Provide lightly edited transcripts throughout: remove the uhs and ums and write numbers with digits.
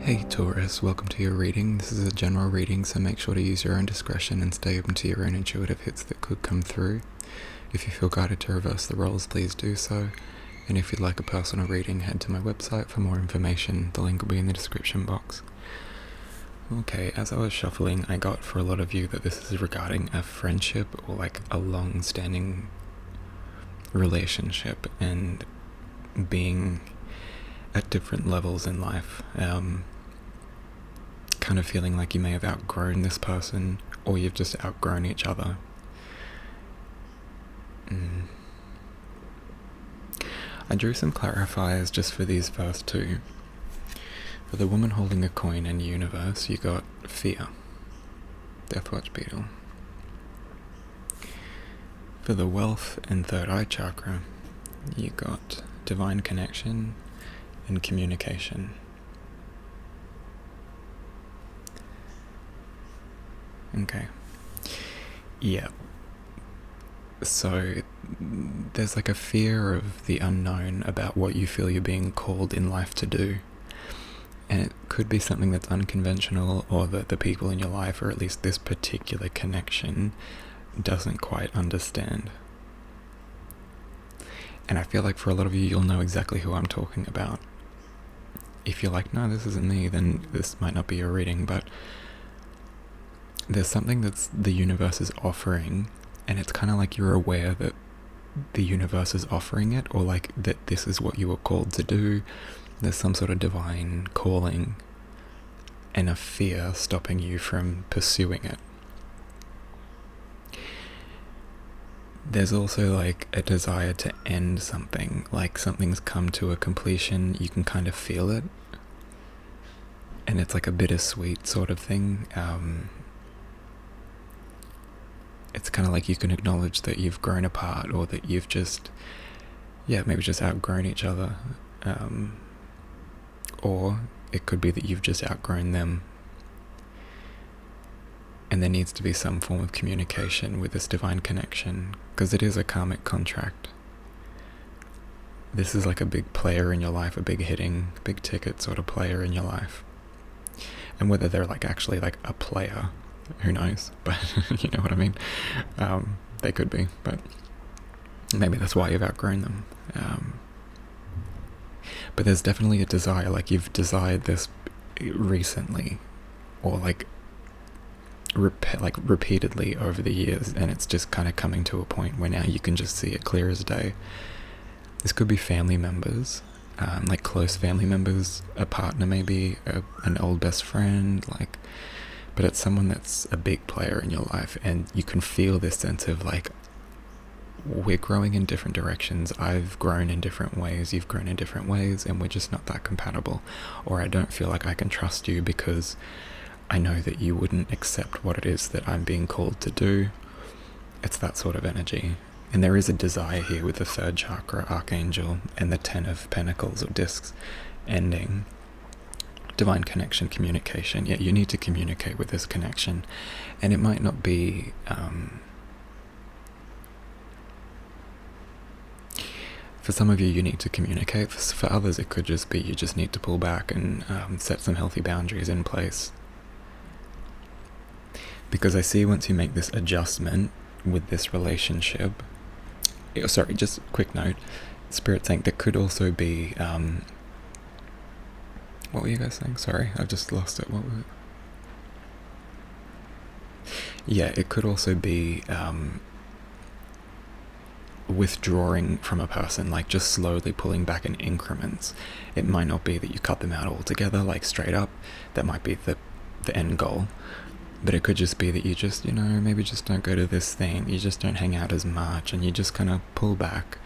Hey Taurus, welcome to your reading. This is a general reading, so make sure to use your own discretion and stay open to your own intuitive hits that could come through. If you feel guided to reverse the roles, please do so. And if you'd like a personal reading, head to my website for more information. The link will be in the description box. Okay, as I was shuffling, I got for a lot of you that this is regarding a friendship or like a long-standing relationship and being at different levels in life. Kind of feeling like you may have outgrown this person or you've just outgrown each other. I drew some clarifiers just for these first two. For the woman holding a coin and universe, you got fear, Deathwatch Beetle. For the wealth and third eye chakra, you got divine connection and communication. Okay. Yeah. So there's like a fear of the unknown about what you feel you're being called in life to do. And it could be something that's unconventional, or that the people in your life, or at least this particular connection, doesn't quite understand. And I feel like for a lot of you, you'll know exactly who I'm talking about. If you're like, no, this isn't me, then this might not be your reading, but there's something that's the universe is offering, and it's kind of like you're aware that the universe is offering it, or like that this is what you were called to do. There's some sort of divine calling, and a fear stopping you from pursuing it. There's also like a desire to end something, like something's come to a completion, you can kind of feel it, and it's like a bittersweet sort of thing. It's kind of like you can acknowledge that you've grown apart, or that you've just, maybe just outgrown each other. Or it could be that you've just outgrown them. And there needs to be some form of communication with this divine connection, because it is a karmic contract. This is like a big player in your life, a big hitting, big ticket sort of player in your life. And whether they're like actually like a player, who knows, but you know what I mean. They could be, but maybe that's why you've outgrown them. But there's definitely a desire, like you've desired this recently, or like repeatedly over the years, and it's just kind of coming to a point where now you can just see it clear as day. This could be family members, like close family members, a partner maybe, an old best friend, like, but it's someone that's a big player in your life, and you can feel this sense of like, we're growing in different directions. I've grown in different ways, you've grown in different ways, and we're just not that compatible. Or I don't feel like I can trust you because I know that you wouldn't accept what it is that I'm being called to do. It's that sort of energy. And there is a desire here with the third chakra, Archangel, and the 10 of Pentacles or discs ending. Divine connection, communication. Yeah, you need to communicate with this connection. And it might not be for some of you, you need to communicate. For others, it could just be you just need to pull back and set some healthy boundaries in place. Because I see once you make this adjustment with this relationship, sorry, just a quick note, Spirit saying there could also be, what were you guys saying? Sorry, I've just lost it. What was it? Yeah, it could also be withdrawing from a person, like just slowly pulling back in increments. It might not be that you cut them out altogether, like straight up. That might be the end goal. But it could just be that you just, maybe just don't go to this thing, you just don't hang out as much, and you just kind of pull back.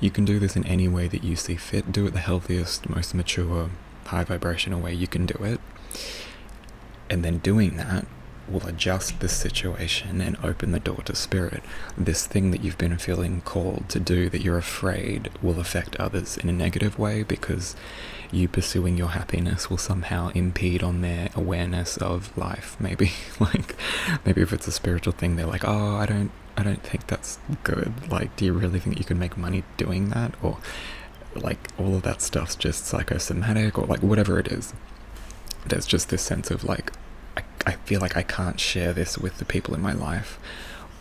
You can do this in any way that you see fit. Do it the healthiest, most mature, high vibrational way you can do it. And then doing that will adjust the situation and open the door to spirit. This thing that you've been feeling called to do that you're afraid will affect others in a negative way, because you pursuing your happiness will somehow impede on their awareness of life. Maybe like, maybe if it's a spiritual thing, they're like, oh, I don't think that's good. Like, do you really think you can make money doing that? Or like all of that stuff's just psychosomatic, or like whatever it is. there's just this sense of like, I feel like I can't share this with the people in my life,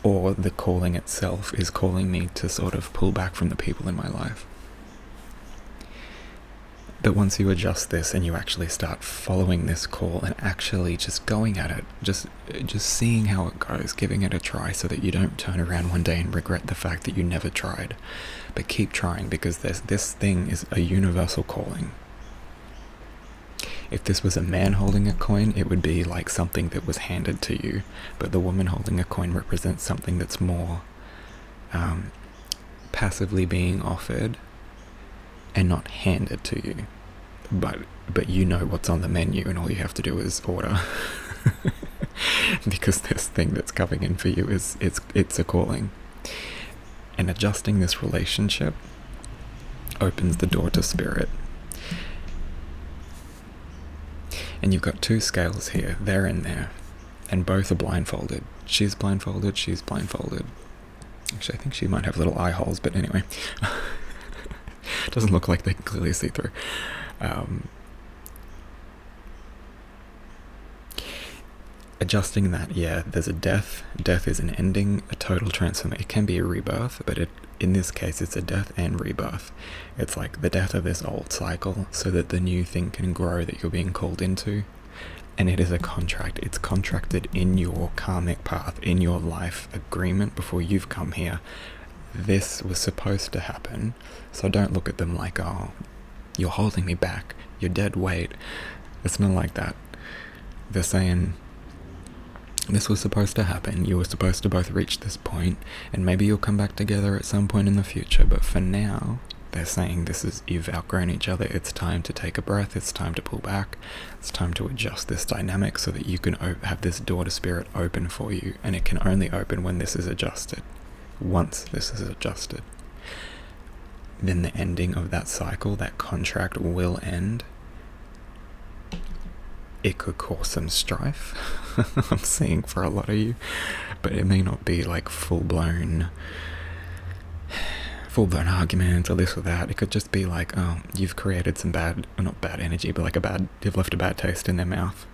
or the calling itself is calling me to sort of pull back from the people in my life. But once you adjust this and you actually start following this call and actually just going at it, just seeing how it goes, giving it a try, so that you don't turn around one day and regret the fact that you never tried, but keep trying, because this thing is a universal calling. If this was a man holding a coin, it would be like something that was handed to you, but the woman holding a coin represents something that's more passively being offered and not handed to you, but you know what's on the menu, and all you have to do is order. Because this thing that's coming in for you it's a calling. And adjusting this relationship opens the door to spirit. And you've got two scales here, there and there, and both are blindfolded. She's blindfolded, she's blindfolded. Actually, I think she might have little eye holes, but anyway. Doesn't look like they can clearly see through. Adjusting that, yeah, there's a death. Death is an ending, a total transformation. It can be a rebirth, but in this case, it's a death and rebirth. It's like the death of this old cycle so that the new thing can grow that you're being called into. And it is a contract. It's contracted in your karmic path, in your life agreement before you've come here. This was supposed to happen, so don't look at them like, oh, you're holding me back, you're dead weight. It's not like that. They're saying, this was supposed to happen, you were supposed to both reach this point, and maybe you'll come back together at some point in the future, but for now, they're saying you've outgrown each other, it's time to take a breath, it's time to pull back, it's time to adjust this dynamic so that you can have this door to spirit open for you, and it can only open when this is adjusted. Once this is adjusted, then the ending of that cycle, that contract will end. It could cause some strife, I'm seeing for a lot of you, but it may not be like full-blown arguments or this or that. It could just be like, oh, you've created some not bad energy, but like you've left a bad taste in their mouth.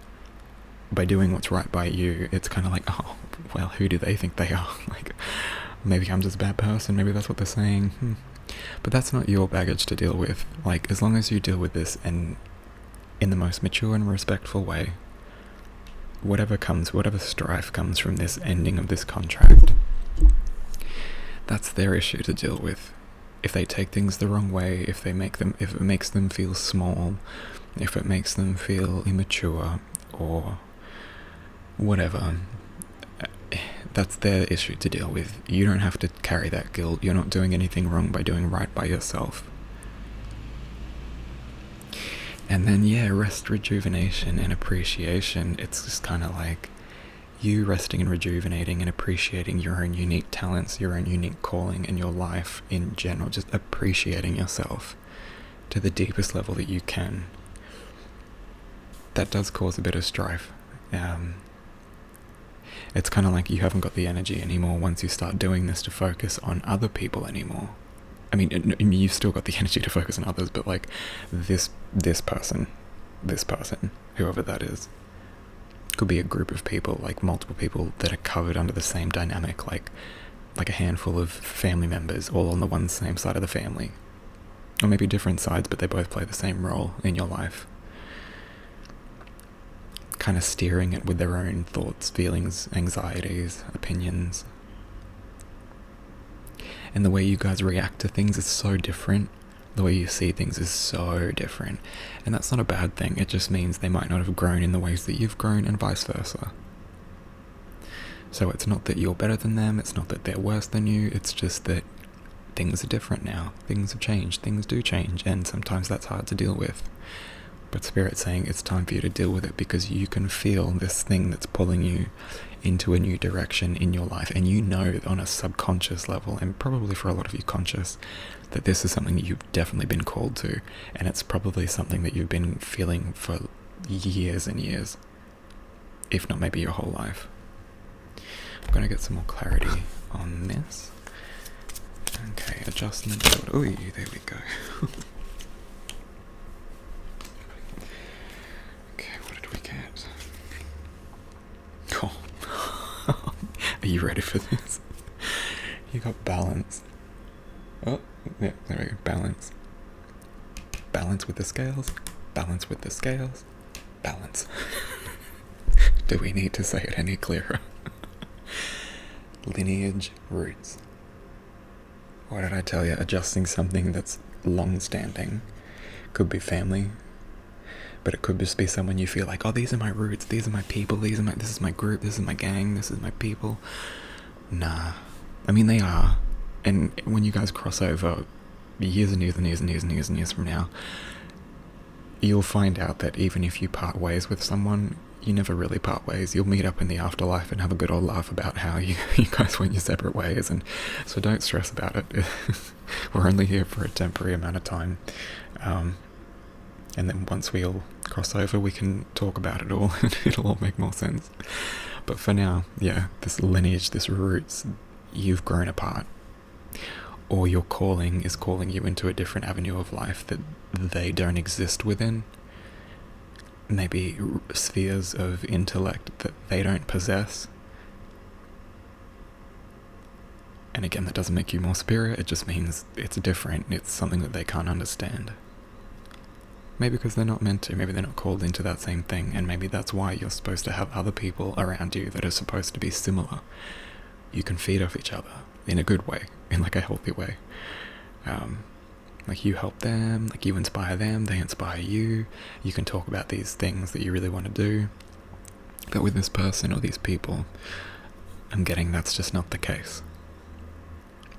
By doing what's right by you, it's kind of like, oh, well, who do they think they are? Like, maybe I'm just a bad person, maybe that's what they're saying. But that's not your baggage to deal with. Like, as long as you deal with this and in the most mature and respectful way, whatever strife comes from this ending of this contract, that's their issue to deal with. If they take things the wrong way, if it makes them feel small, if it makes them feel immature, or whatever, that's their issue to deal with. You don't have to carry that guilt. You're not doing anything wrong by doing right by yourself. And then, yeah, rest, rejuvenation, and appreciation. It's just kind of like you resting and rejuvenating and appreciating your own unique talents, your own unique calling, and your life in general. Just appreciating yourself to the deepest level that you can. That does cause a bit of strife. It's kind of like you haven't got the energy anymore once you start doing this to focus on other people anymore. I mean, you've still got the energy to focus on others, but like this person, whoever that is, could be a group of people, like multiple people that are covered under the same dynamic, like a handful of family members all on the same side of the family. Or maybe different sides, but they both play the same role in your life. Kind of steering it with their own thoughts, feelings, anxieties, opinions. And the way you guys react to things is so different. The way you see things is so different. And that's not a bad thing. It just means they might not have grown in the ways that you've grown, and vice versa. So it's not that you're better than them, it's not that they're worse than you, it's just that things are different now. Things have changed, things do change, and sometimes that's hard to deal with. But Spirit's saying it's time for you to deal with it, because you can feel this thing that's pulling you into a new direction in your life, and you know on a subconscious level, and probably for a lot of you conscious, that this is something that you've definitely been called to, and it's probably something that you've been feeling for years and years, if not maybe your whole life. I'm going to get some more clarity on this. Okay, adjustment. Oh, there we go. Okay, what did Are you ready for this? You got balance. Oh, yeah, there we go. Balance. Balance with the scales. Balance with the scales. Balance. Do we need to say it any clearer? Lineage, roots. What did I tell you? Adjusting something that's long-standing. Could be family, but it could just be someone you feel like, oh, these are my roots, these are my people, this is my group, this is my gang, this is my people. Nah. I mean, they are. And when you guys cross over years and years and years and years and years and years from now, you'll find out that even if you part ways with someone, you never really part ways. You'll meet up in the afterlife and have a good old laugh about how you guys went your separate ways. And so don't stress about it. We're only here for a temporary amount of time. And then once we all cross over, we can talk about it all and it'll all make more sense. But for now, yeah, this lineage, this roots, you've grown apart. Or your calling is calling you into a different avenue of life that they don't exist within. Maybe spheres of intellect that they don't possess. And again, that doesn't make you more superior, it just means it's different, it's something that they can't understand. Maybe because they're not meant to, maybe they're not called into that same thing, and maybe that's why you're supposed to have other people around you that are supposed to be similar. You can feed off each other, in a good way, in like a healthy way. Like you help them, like you inspire them, they inspire you. You can talk about these things that you really want to do. But with this person or these people, I'm getting that's just not the case.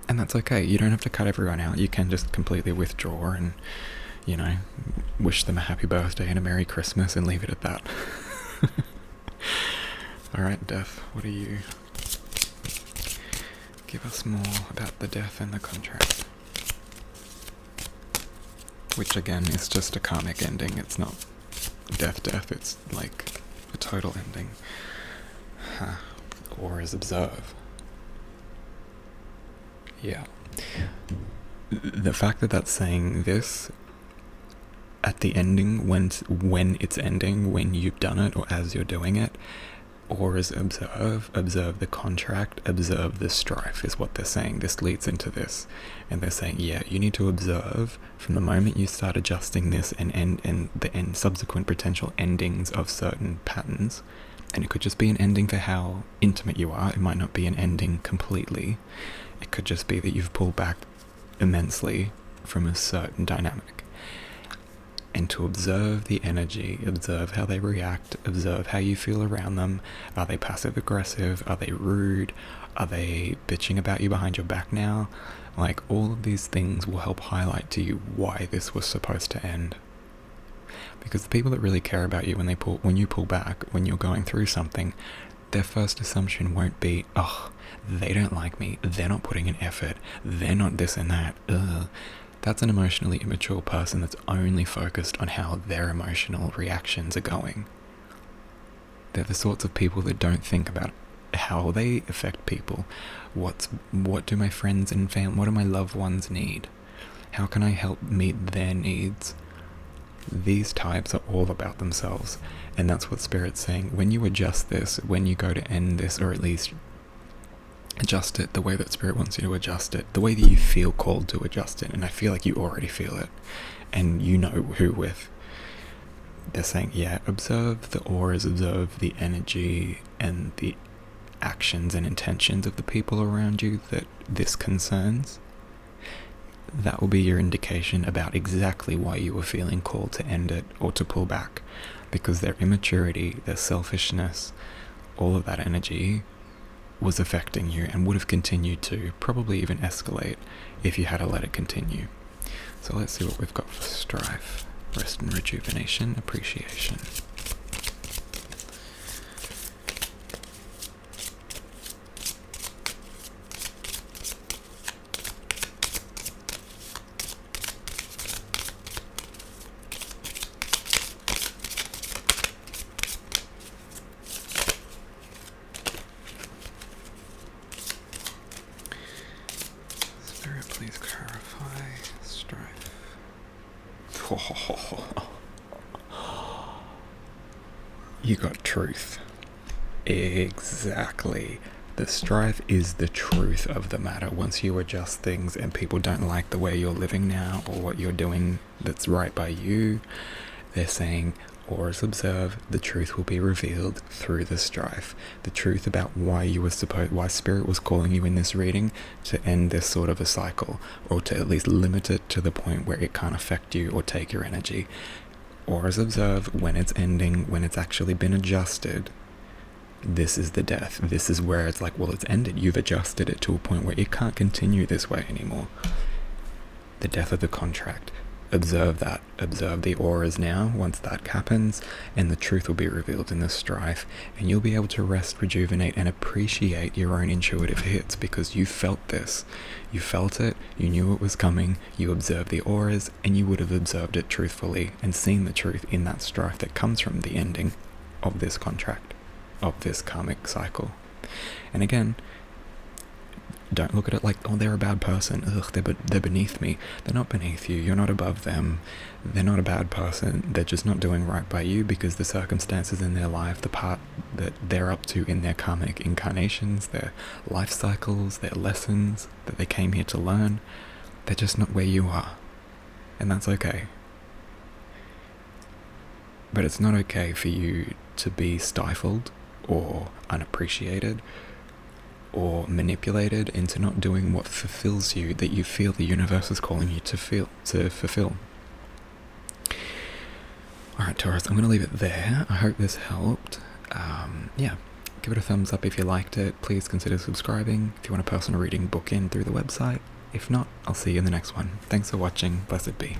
And that's okay, you don't have to cut everyone out. You can just completely withdraw and, you know, wish them a happy birthday and a Merry Christmas and leave it at that. Alright, Death, what do you... Give us more about the death and the contract. Which again is just a karmic ending, it's not death, it's like a total ending. Or is observe. Yeah. The fact that that's saying this at the ending, when it's ending, when you've done it or as you're doing it, or is observe the contract, observe the strife is what they're saying. This leads into this, and they're saying, yeah, you need to observe from the moment you start adjusting this and subsequent potential endings of certain patterns. And it could just be an ending for how intimate you are. It might not be an ending completely. It could just be that you've pulled back immensely from a certain dynamic. And to observe the energy, observe how they react, observe how you feel around them. Are they passive aggressive? Are they rude? Are they bitching about you behind your back now? Like, all of these things will help highlight to you why this was supposed to end. Because the people that really care about you when you pull back, when you're going through something, their first assumption won't be, oh, they don't like me, they're not putting in effort, they're not this and that, ugh. That's an emotionally immature person that's only focused on how their emotional reactions are going. They're the sorts of people that don't think about how they affect people. What do my friends and family, what do my loved ones need? How can I help meet their needs? These types are all about themselves, and that's what Spirit's saying. When you adjust this, when you go to end this, or at least adjust it the way that Spirit wants you to adjust it, the way that you feel called to adjust it, and I feel like you already feel it, and you know who with. They're saying, yeah, observe the auras, observe the energy and the actions and intentions of the people around you that this concerns. That will be your indication about exactly why you were feeling called to end it or to pull back, because their immaturity, their selfishness, all of that energy was affecting you and would have continued to, probably even escalate if you had to let it continue. So let's see what we've got for strife. Rest and rejuvenation, appreciation. Please clarify strife. You got truth. Exactly. The strife is the truth of the matter. Once you adjust things and people don't like the way you're living now or what you're doing that's right by you, they're saying, Auras observe, the truth will be revealed through the strife. The truth about why Spirit was calling you in this reading to end this sort of a cycle, or to at least limit it to the point where it can't affect you or take your energy. Auras observe when it's ending, when it's actually been adjusted. This is the death. This is where it's like, well, it's ended. You've adjusted it to a point where it can't continue this way anymore. The death of the contract. Observe that. Observe the auras now once that happens, and the truth will be revealed in the strife, and you'll be able to rest, rejuvenate, and appreciate your own intuitive hits because you felt this. You felt it, you knew it was coming, you observed the auras, and you would have observed it truthfully and seen the truth in that strife that comes from the ending of this contract, of this karmic cycle. And again, don't look at it like, oh, they're a bad person. Ugh, they're beneath me. They're not beneath you. You're not above them. They're not a bad person. They're just not doing right by you because the circumstances in their life, the part that they're up to in their karmic incarnations, their life cycles, their lessons that they came here to learn, they're just not where you are. And that's okay. But it's not okay for you to be stifled or unappreciated or manipulated into not doing what fulfills you, that you feel the universe is calling you to fulfill. Alright, Taurus, I'm going to leave it there. I hope this helped. Give it a thumbs up if you liked it. Please consider subscribing. If you want a personal reading, book in through the website. If not, I'll see you in the next one. Thanks for watching. Blessed be.